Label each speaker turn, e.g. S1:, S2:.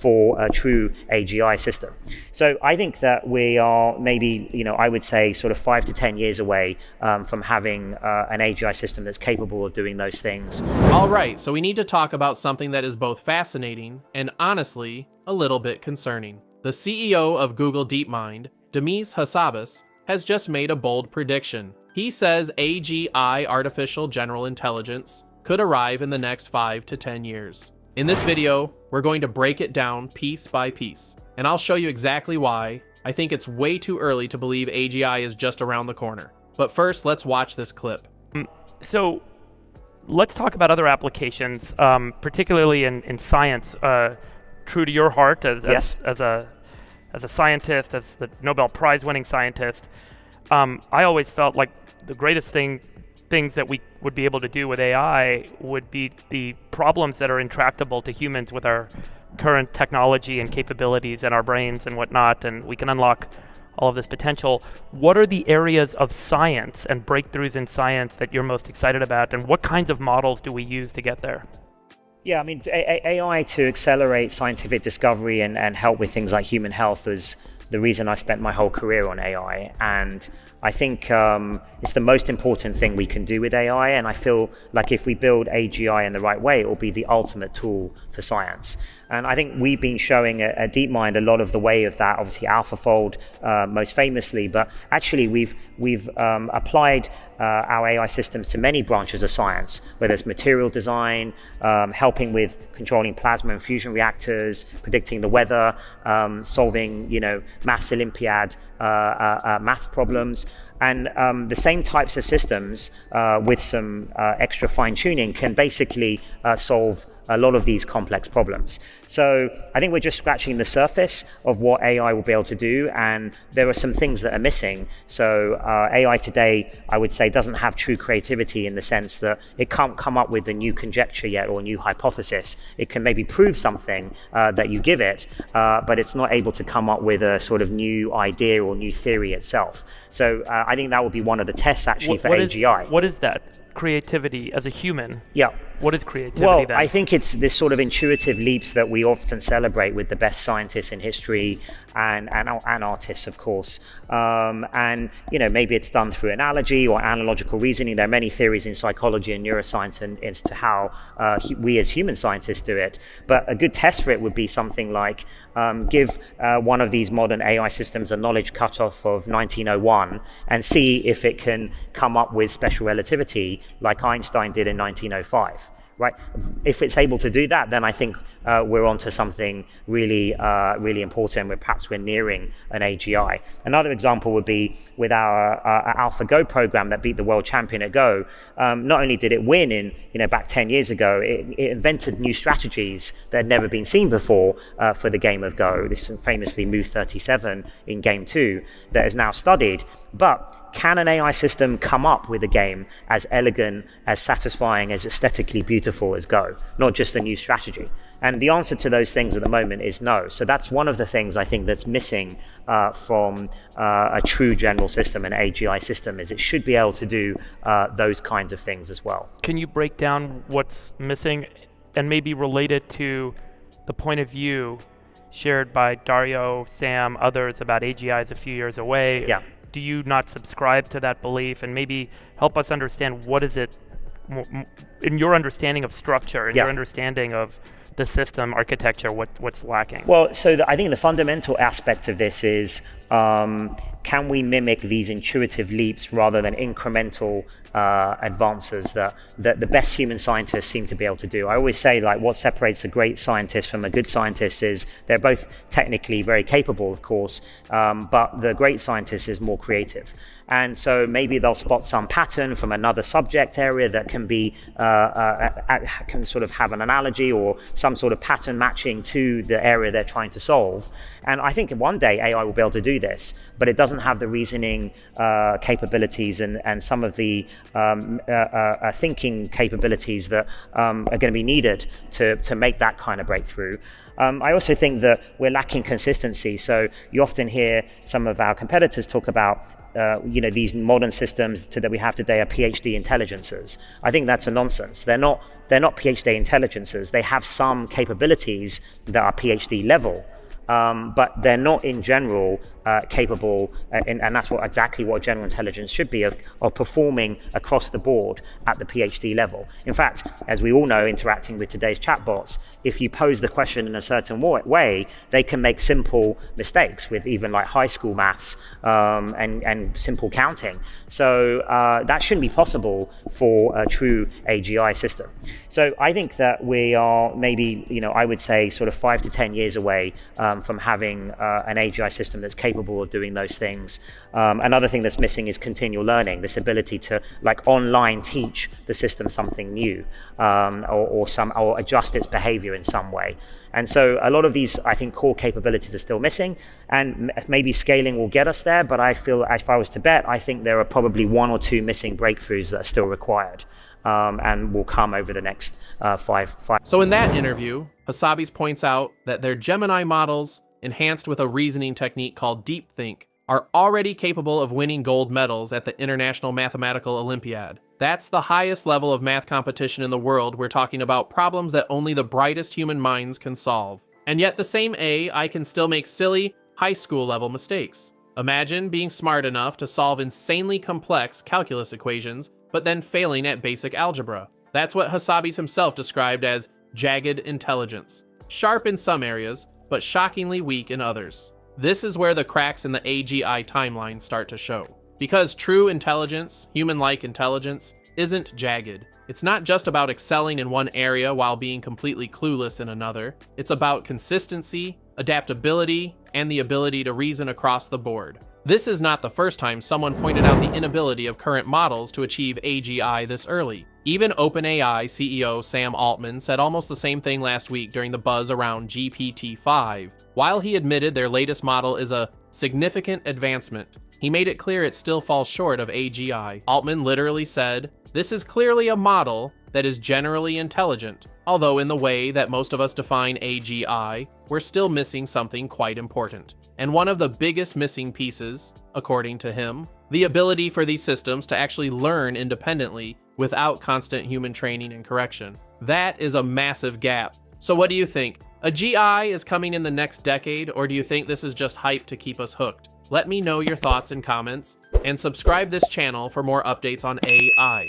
S1: for a true AGI system. So I think that we are maybe, I would say sort of 5 to 10 years away from having an AGI system that's capable of doing those things.
S2: All right, so we need to talk about something that is both fascinating and honestly a little bit concerning. The CEO of Google DeepMind, Demis Hassabis, has just made a bold prediction. He says AGI, artificial general intelligence, could arrive in the next 5 to 10 years. In this video, we're going to break it down piece by piece, and I'll show you exactly why I think it's way too early to believe AGI is just around the corner. But first, let's watch this clip.
S3: So let's talk about other applications, particularly in science, true to your heart as a scientist, as the Nobel Prize-winning scientist. I always felt like the greatest things that we would be able to do with AI would be the problems that are intractable to humans with our current technology and capabilities and our brains and whatnot, and we can unlock all of this potential. What are the areas of science and breakthroughs in science that you're most excited about, and what kinds of models do we use to get there?
S1: Yeah, I mean, AI to accelerate scientific discovery and help with things like human health was the reason I spent my whole career on AI. And I think it's the most important thing we can do with AI. And I feel like if we build AGI in the right way, it will be the ultimate tool for science. And I think we've been showing at DeepMind a lot of the way of that, obviously AlphaFold most famously, but actually we've applied our AI systems to many branches of science, whether it's material design, helping with controlling plasma and fusion reactors, predicting the weather, solving, maths Olympiad maths problems. And the same types of systems with some extra fine tuning can basically solve a lot of these complex problems. So I think we're just scratching the surface of what AI will be able to do, and there are some things that are missing. So AI today, I would say, doesn't have true creativity in the sense that it can't come up with a new conjecture yet or a new hypothesis. It can maybe prove something that you give it, but it's not able to come up with a sort of new idea or new theory itself. So I think that will be one of the tests actually for AGI.
S3: What is that? Creativity as a human?
S1: Yeah.
S3: What is creativity
S1: well,
S3: then?
S1: I think it's this sort of intuitive leaps that we often celebrate with the best scientists in history and artists, of course. And maybe it's done through analogy or analogical reasoning. There are many theories in psychology and neuroscience and as to how we as human scientists do it. But a good test for it would be something like give one of these modern AI systems a knowledge cutoff of 1901 and see if it can come up with special relativity like Einstein did in 1905. Right? If it's able to do that, then I think we're onto something really, really important. Perhaps we're nearing an AGI. Another example would be with our AlphaGo program that beat the world champion at Go. Not only did it win back 10 years ago, it invented new strategies that had never been seen before for the game of Go. This famously move 37 in game 2 that is now studied. But can an AI system come up with a game as elegant, as satisfying, as aesthetically beautiful as Go? Not just a new strategy. And the answer to those things at the moment is no. So that's one of the things I think that's missing from a true general system, an AGI system, is it should be able to do those kinds of things as well.
S3: Can you break down what's missing and maybe relate it to the point of view shared by Dario, Sam, others about AGIs a few years away?
S1: Yeah.
S3: Do you not subscribe to that belief, and maybe help us understand what is it in your understanding of structure, in your understanding of the system architecture, what's lacking?
S1: Well, so I think the fundamental aspect of this is can we mimic these intuitive leaps rather than incremental advances that the best human scientists seem to be able to do? I always say, like, what separates a great scientist from a good scientist is they're both technically very capable, of course, but the great scientist is more creative. And so maybe they'll spot some pattern from another subject area that can be can sort of have an analogy or some sort of pattern matching to the area they're trying to solve. And I think one day AI will be able to do this, but it doesn't have the reasoning capabilities and some of the thinking capabilities that are going to be needed to make that kind of breakthrough. I also think that we're lacking consistency. So you often hear some of our competitors talk about these modern systems that we have today are PhD intelligences. I think that's a nonsense. They're not PhD intelligences. They have some capabilities that are PhD level, but they're not in general capable, and that's exactly what general intelligence should be, of performing across the board at the PhD level. In fact, as we all know, interacting with today's chatbots, if you pose the question in a certain way, they can make simple mistakes with even like high school maths and simple counting. So that shouldn't be possible for a true AGI system. So I think that we are maybe, I would say sort of 5 to 10 years away from having an AGI system that's capable of doing those things. Another thing that's missing is continual learning, this ability to like online teach the system something new, or adjust its behavior in some way. And so a lot of these, I think, core capabilities are still missing, and maybe scaling will get us there, but I feel, if I was to bet, I think there are probably 1 or 2 missing breakthroughs that are still required. And will come over the next 5.
S2: So in that interview, Hassabis points out that their Gemini models, enhanced with a reasoning technique called DeepThink, are already capable of winning gold medals at the International Mathematical Olympiad. That's the highest level of math competition in the world. We're talking about problems that only the brightest human minds can solve. And yet the same AI can still make silly, high school level mistakes. Imagine being smart enough to solve insanely complex calculus equations, but then failing at basic algebra. That's what Hassabis himself described as jagged intelligence. Sharp in some areas, but shockingly weak in others. This is where the cracks in the AGI timeline start to show. Because true intelligence, human-like intelligence, isn't jagged. It's not just about excelling in one area while being completely clueless in another. It's about consistency, adaptability, and the ability to reason across the board. This is not the first time someone pointed out the inability of current models to achieve AGI this early. Even OpenAI CEO Sam Altman said almost the same thing last week during the buzz around GPT-5. While he admitted their latest model is a significant advancement, he made it clear it still falls short of AGI. Altman literally said, "This is clearly a model that is generally intelligent, although in the way that most of us define AGI, we're still missing something quite important." And one of the biggest missing pieces, according to him, the ability for these systems to actually learn independently without constant human training and correction. That is a massive gap. So what do you think? A GI is coming in the next decade, or do you think this is just hype to keep us hooked? Let me know your thoughts in comments, and subscribe this channel for more updates on AI.